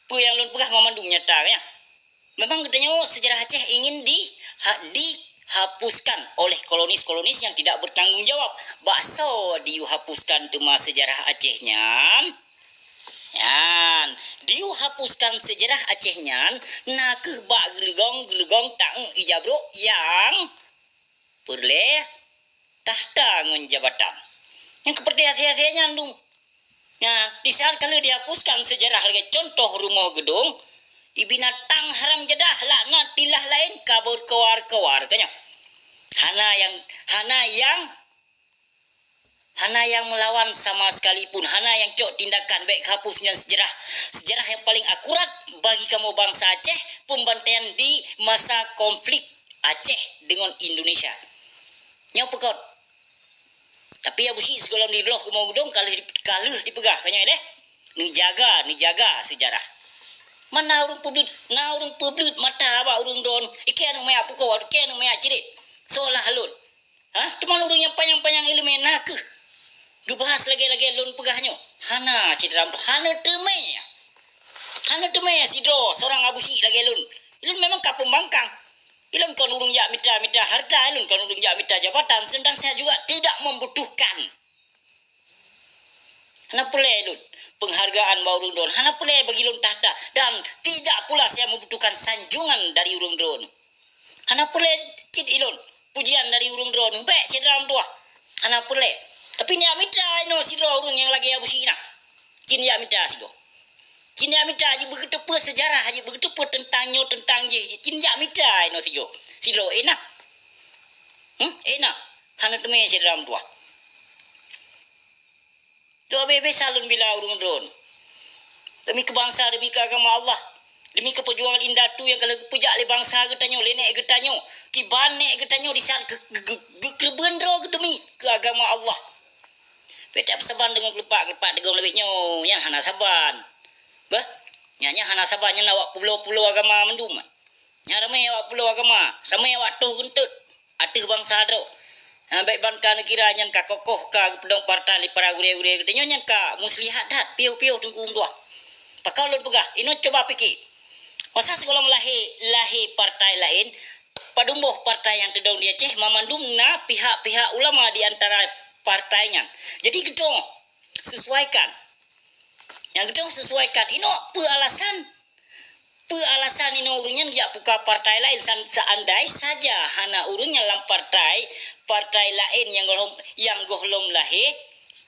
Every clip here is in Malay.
Apa yang lun pegah memandung nyata ya. Memang katanya sejarah Aceh ingin dihapuskan oleh kolonis-kolonis yang tidak bertanggung jawab. Bakso dihapuskan tema sejarah Acehnya. Yan, dihapuskan sejarah Acehnya. Nah ke bak gelegong tak ijabro yang perleh tahta ngan jabatan. Yang seperti hati-hatinya andung. Nah, di saat kalau dihapuskan sejarah lagi contoh rumah gedung, ibinatang haram jadah laknat tilah lain kabur kewar kanya. Hana yang melawan sama sekalipun, hana yang cok tindakan baik hapusnya sejarah yang paling akurat bagi kamu bangsa Aceh, pembantaian di masa konflik Aceh dengan Indonesia. Nyau pekot. Tapi ya busi sekolah di loh mau gedung kalau dipegah kanya deh. Ni jaga sejarah. Mana urung publik mata ba urung don. Iki anu maya pukau, iki anu maya ciri. Seolah halun. Teman urung yang panjang ilmu nak. Gebahas lagi lun pegahnya. Hana cidram hana temenya. Hana temenya sidro seorang abusi lagi lun. Ilun memang kapung bangkang. Ilun kan urung ya mita harta, ilun kan urung ya mita jabatan, sedang saya juga tidak membutuhkan. Hana pula ilun penghargaan ba urung don. Hana pula bagi ilun tahta dan tidak pula saya membutuhkan sanjungan dari urung don. Hana pula kid ilun pujian dari urung don. Baik sedram tua. Hana pula. Tapi ni mita ino sidro urung yang lagi abusina. Kin ya mita sigo. Kini amita haji begitu pe sejarah haji begitu pe tentang je. Kini amita ino sidro enak. Enak. Hana teme sedram tua. Do bebe salun bila urung drone. Demi kebangsa, demi keagama Allah, demi keperjuangan indatu yang kalau pejak le bangsa getanyo, lenek getanyo, kibane getanyo di saat kerbendro demi keagama Allah. Beta saban dengan gelepak dengan lebihnya yang hana saban. Bah, nyanya hana sabanya nawak pulau-pulau agama mendum. Nya ramai awak pulau agama, ramai awak tuh gentut. Atih bangsa do. Baik bankan kira nyan ka kokoh ka pedong partai li para gure-gure katanya nyan ka muslihat dat piu-piu tunggu tua. Pakau lu pegah, ino coba fikir. Masa sekolah lahi partai lain, padumboh partai yang tedong di Aceh memandum na pihak-pihak ulama di antara partainya. Jadi gedong sesuaikan. Yang gedong sesuaikan. Ino alasan ino urunnya jak buka partai lain seandai saja hana urunnya dalam partai lain yang gohlom lahi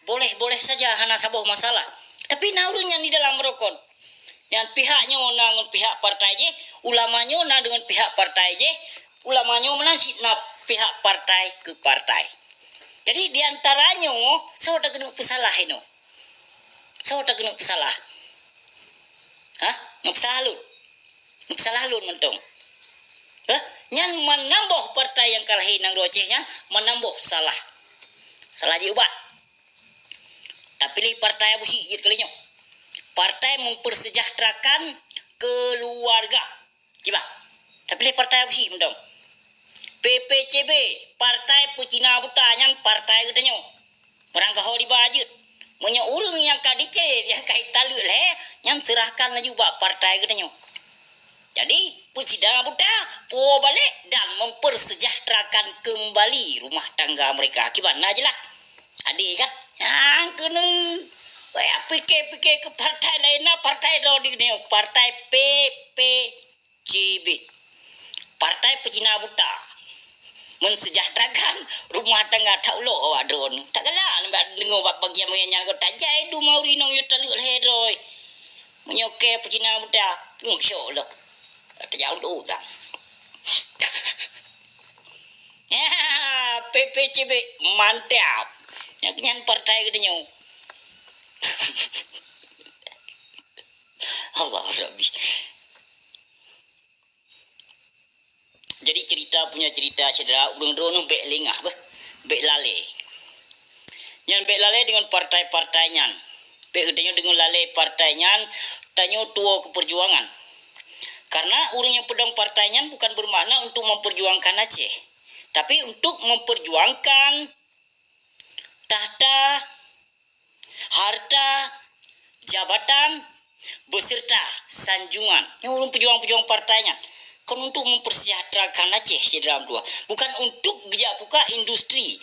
boleh saja hana sabuh masalah. Tapi na urunnya di dalam rokon. Yang pihaknya dengan pihak partai je, ulamanya dengan pihak partai je, ulamanya na pihak partai ke partai. Jadi di antaranya so tak kena pesalah ino. So tak kena pesalah. Nuk salah lun mentong. Nyan menambah partai yang kalahi nang Aceh nyan menambah salah. Salah diubat. Tapi li partai abusi jid kalinya. Partai mempersejahterakan keluarga. Kiba. Tapi li partai abusi mentong. PPCB, partai Pucina Buta nyan partai katanya. Orang kau di bajut. Punya urung yang kadice yang kait talu nyan serahkan lagi buat partai katanya. Jadi Pucina Buta po balik dan mempersejahterakan kembali rumah tangga mereka. Gimana aja lah. Adik kan? Yang kena. Baik fikir ke partai lain lah. Partai Rodi ni. Partai PPCB. Partai Pucina Buta. Mensejahterakan rumah tangga tak ulok awak drone. Tak kalah. Dengar bapak yang menyanyi. Tak jai du mauri nong yu taluk ledoi. Menyoke Pucina Buta. Ngusuk lah. Tak jauh dulu tak. Ya, PPCB mantap. Yang kenyan partai katanya. Allah Rabbi. Jadi cerita saudara urang drone bek lengah bek lale. Yang bek lale dengan partai-partainya. Bek katanya dengan lale partainya tanya tua keperjuangan. Karena orang yang pedang partainya bukan bermakna untuk memperjuangkan Aceh. Tapi untuk memperjuangkan tahta, harta, jabatan, beserta sanjungan yang urung pejuang-pejuang partainya kan untuk mempersejahterakan Aceh dalam dua, bukan untuk gejak buka industri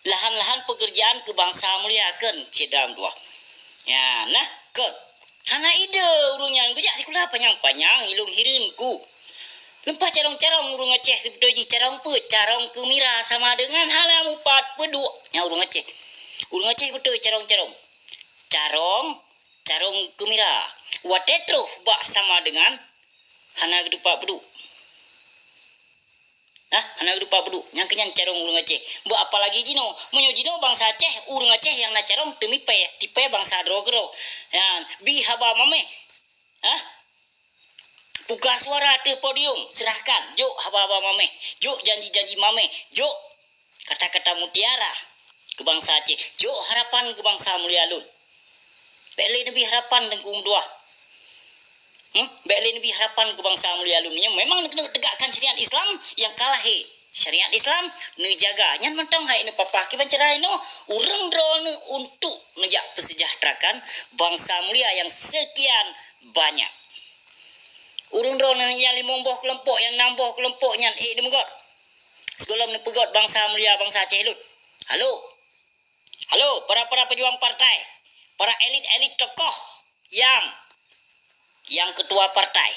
lahan-lahan pekerjaan kebangsaan mulia kan dalam dua ya nah kan hana ide urungnya gejak sekolah panjang-panjang ilung hirinku lempah carong-carong urung Aceh sebetulnya carong kemira sama dengan hana mupat peduk yang urung Aceh betul carong kemira watetro bak sama dengan hana gedupa peduk hana gedupa peduk yang kenyan carong urung Aceh buat apa lagi jino menyo jino bangsa Aceh urung Aceh yang na carong tipe bangsa drogro ya bi haba mame buka suara di podium serahkan jok haba mame jok janji mame jok kata-kata mutiara ke bangsa Aceh jok harapan ke bangsa mulia lun Beli lebih harapan dengan dua. Beli lebih harapan ke bangsa mulia dunia. Memang nak tegakkan syariat Islam yang kalah syariat Islam ni jaga. Nyan mentang hai ni papa ki pancerai no urang drone untuk nejak kesejahterakan bangsa mulia yang sekian banyak. Urang drone yang 5 kelompok yang 6 kelompok nyan ni megot. Sekolah ni pegot bangsa mulia bangsa Aceh lut. Halo para pejuang partai. Para elit tokoh yang ketua partai.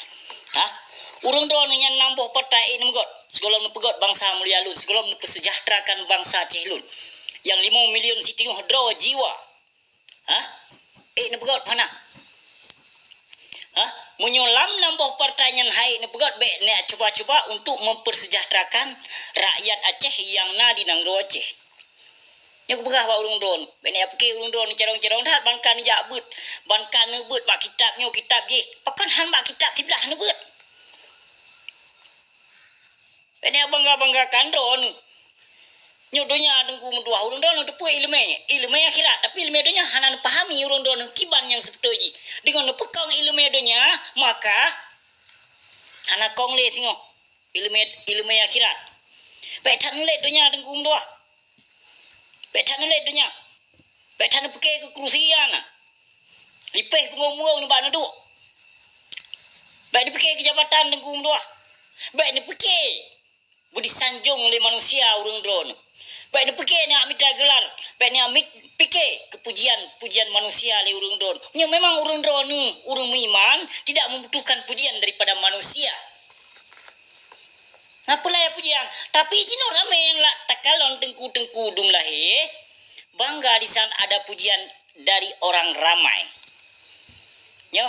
Urang drone yang nambah partai ini megot. Sekolah pegot bangsa mulia lun, sekolah persejahterakan bangsa Aceh lun. Yang 5 million siti draw jiwa. Ini pegot mana? Menyolam nambah partai yang hai ni pegot baik ni cuba-cuba untuk mempersejahterakan rakyat Aceh yang na di Nangro Aceh. Yang berah ba urung drone. Bene apke urung drone cerong-cerong dah bankan jak but. Bankan nebut bak kitab je. Pakan han bak kitab tiblah nebut. Bene bangga-banggakan drone. Nyodonya dengku mendua urung drone depu ilmu akhirat tapi ilmu donya hanan pahami urung drone kiban yang sepetoji. Dengan pekang ilmu donya maka hana kong le singo. Ilmu akhirat. Baik tan le donya dengku mendua. Betan le dunia. Betan pakai kekrusian. Lipeh pengomong ni bana duk. Baik dipakai ke jabatan dengkum dua. Baik dipakai budi sanjung oleh manusia urang drone. Baik dipakai ni amita gelar. Baik ni amit pakai pujian manusia oleh urang drone. Nya memang urang drone ni urang beriman tidak membutuhkan pujian daripada manusia. Apalah ya pujian. Tapi jino ramai yang lah takalon tengku dum lahir. Bangga di sana ada pujian dari orang ramai. Nyo.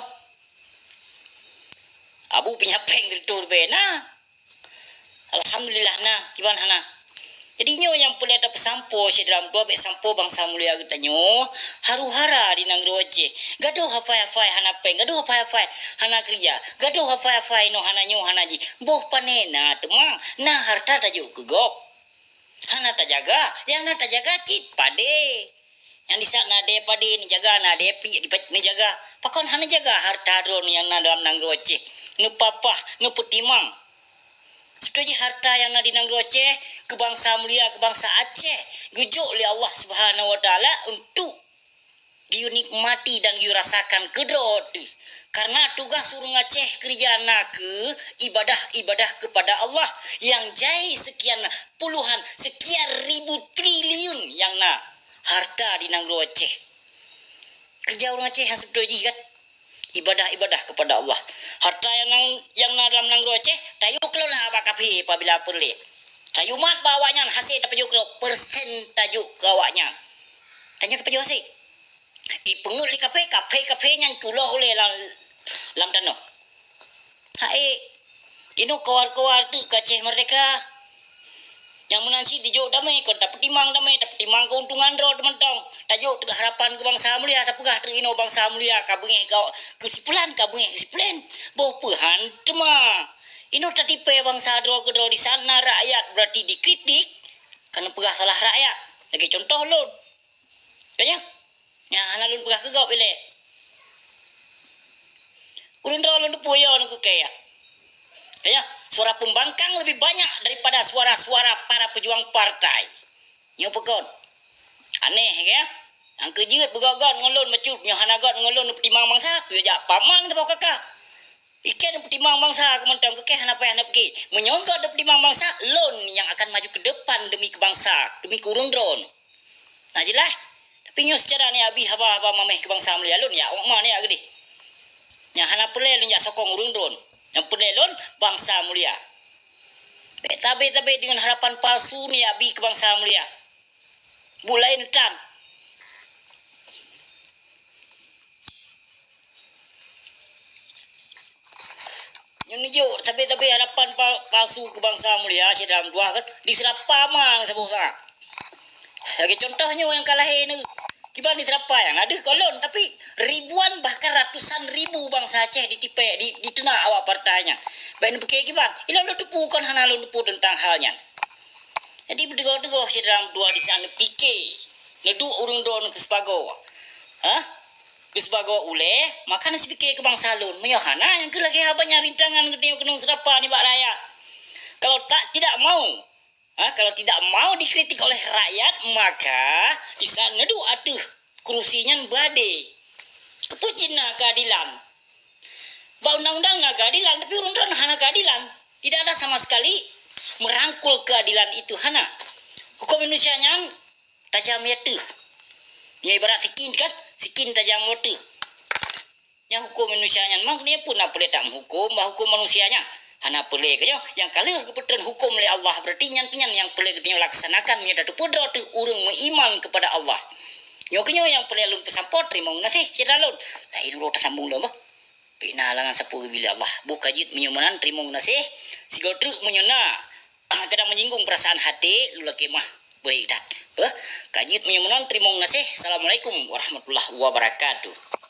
Abu punya peng dari tur bena. Alhamdulillah na kiban hana. Jadi nyo yang boleh ada pesampo sedram dua bek sampo bangsa mulia kita nyo haru-hara di Nangro Aceh. Gaduh hafai hana peng, gaduh hafai hana kerja, gaduh hafai no hana nyo hana ji. Boh panena temang na harta tajuk kegop. Hana tajaga, yang na tajaga cit pade. Yang di sana de pade ni jaga na de pi ni jaga. Pakon hana jaga harta drone yang na dalam Nangro Aceh. Nu papa, nu putimang. Setuju harta yang ada di Nangro Aceh, kebangsa mulia, kebangsa Aceh, gejuk oleh Allah Subhanahu Wa Taala untuk dinikmati dan dirasakan kedrot. Karena tugas urang Aceh kerja ke ibadah kepada Allah yang jai sekian puluhan, sekian ribu triliun yang na harta di Nangro Aceh. Kerja urang Aceh yang setuju kan? Ibadah kepada Allah. Harta yang dalam Nangro Aceh, tayu kelola bakapi apabila perli. Tayu mat bawanya hasil tajuk persen tajuk kawaknya. Tanya tajuk hasil. Pengut li kafe yang tulo oleh lam tanah. Ino kawar-kawar tu Aceh Merdeka. Yang menansi dijuk damai kon dapat timang keuntungan ro teman-teman. Tajuk harapan ke bangsa mulia tapugah terino bangsa mulia kabengih kau kesimpulan boh pehan tema. Ino tatipe bangsa dro di sana rakyat berarti dikritik karena pegah salah rakyat. Lagi contoh lun. Kanya? Ya ana lun pegah kegop ile. Urun dro lun puyo nu kaya. Kaya suara pembangkang lebih banyak daripada suara-suara para pejuang partai. Nyo pekon. Aneh ya. Ang kejeut begagan ngalon macut nya hanagat ngalon pertimang mangsa tu ja paman tu kakak. Ikan pertimang bangsa kementang kekeh hanap ki. Menyongkot pertimang bangsa lon yang akan maju ke depan demi kebangsa, demi kurung drone. Nah jelas. Tapi nyo secara ni abi haba mameh kebangsa melia lon ya awak mana ya gede. Yang hanap pelai lon ya sokong urung drone. Yang pelai lon bangsa mulia. Tabe dengan harapan palsu ni abi kebangsa mulia. Bulain tan. Yang nijo tapi harapan palsu kebangsa mulia si dalam dua kan diserap paman sebusa. Lagi contohnya yang kalah ini kiban diterapa yang ada kolon tapi ribuan bahkan ratusan ribu bangsa Aceh ditipek di tengah awak partainya. Baik pakai kiban, ilang lu tepu kan hana lu tepu tentang halnya. Jadi berdegoh-degoh si dalam dua di sana fikir. Nedu urung don ke sepago. Kesbago ule makan nasi fikir ke bangsa lun meyohana yang kelagi habanya rintangan ketemu kenung serapa ni bak rakyat. Kalau tidak mau dikritik oleh rakyat maka di sana tu ada kerusinya badai. Kepucina keadilan. Bau undang-undang nak keadilan tapi urun-urun hana keadilan. Tidak ada sama sekali merangkul keadilan itu hana. Hukum Indonesia yang tajam itu. Ya ibarat sikin tajam motor. Yang hukum Indonesia nya memang dia pun nak boleh tak menghukum hukum manusianya. Hana boleh ke yang kalah keputusan hukum oleh Allah berarti yang boleh kita laksanakan nya datu pudra tu urang beriman kepada Allah. Yo kenyo yang boleh lun pesampot terima ngasih sira lun. Lain ro tersambung dah bah. Pina langan sapu bila Allah. Bu kajit menyumanan terima ngasih. Sigotu menyona kadang menyinggung perasaan hati lu laki mah boleh tak. Kajit menyumanan terima ngasih. Assalamualaikum warahmatullahi wabarakatuh.